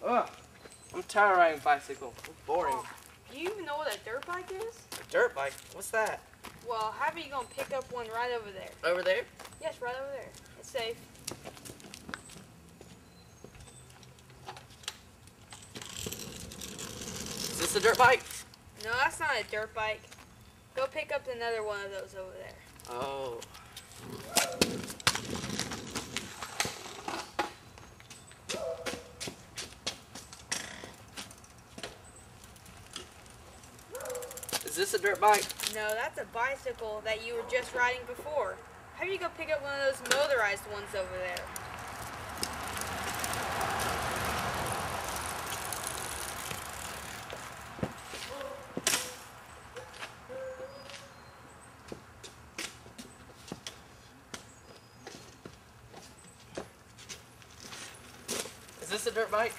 Ugh, I'm tired of riding a bicycle. It's boring. Oh, do you even know what a dirt bike is? A dirt bike? What's that? Well, how about you gonna pick up one right over there? Over there? Yes, right over there. It's safe. Is this a dirt bike? No, that's not a dirt bike. Go pick up another one of those over there. Oh. Is this a dirt bike? No, that's a bicycle that you were just riding before. How about you go pick up one of those motorized ones over there? Is this a dirt bike?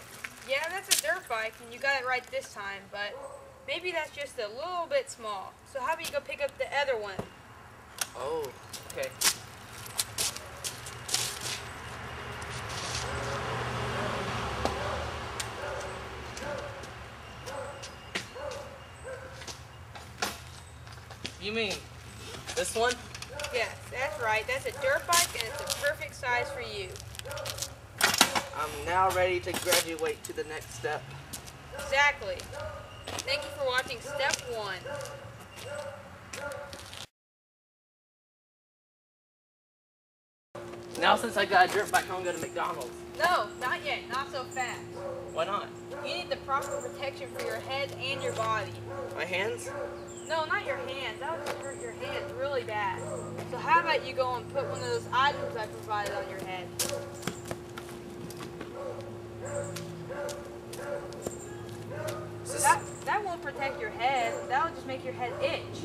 Yeah, that's a dirt bike, and you got it right this time, but maybe that's just a little bit small. So how about you go pick up the other one? Oh, okay. You mean this one? Yes, that's right. That's a dirt bike, and it's a perfect size for you. I'm now ready to graduate to the next step. Exactly. Thank you for watching Step 1. Now since I got a dirt bike, I'm going to go to McDonald's. No, not yet. Not so fast. Why not? You need the proper protection for your head and your body. My hands? No, not your hands. That would hurt your hands really bad. So how about you go and put one of those items I provided on your head? That won't protect your head. That'll just make your head itch.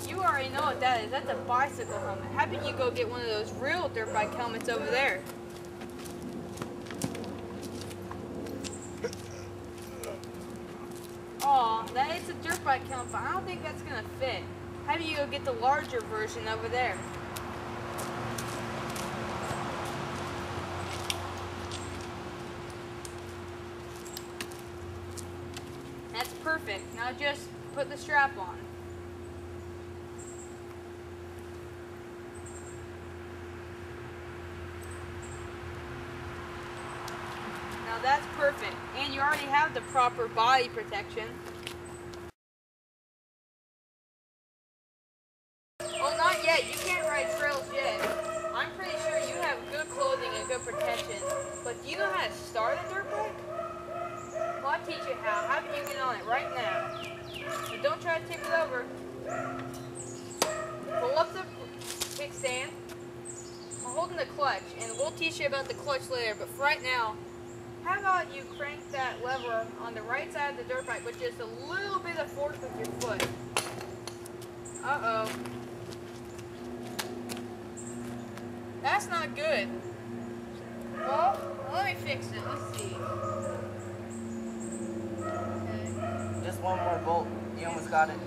You already know what that is. That's a bicycle helmet. How about you go get one of those real dirt bike helmets over there? Aw, that is a dirt bike helmet, but I don't think that's gonna fit. How about you go get the larger version over there? That's perfect. Now just put the strap on. Now that's perfect. And you already have the proper body protection. Oh, not yet. You can't ride trails yet. I'm pretty sure you have good clothing and good protection. But do you know how to start a dirt bike? Well, I'll teach you how. How about you get on it right now? But don't try to tip it over. Pull up the kickstand. I'm holding the clutch, and we'll teach you about the clutch later. But for right now, how about you crank that lever on the right side of the dirt bike with just a little bit of force with your foot. Uh-oh. That's not good. Well, let me fix it. Let's see. Okay. Just one more bolt. You almost got it.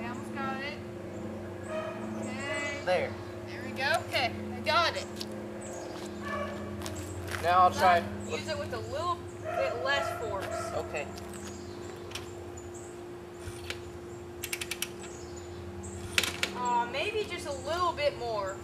I almost got it. Okay. There. There we go. Okay, I got it. Now I'll try. Use it with a little bit less force. Okay. Maybe just a little bit more.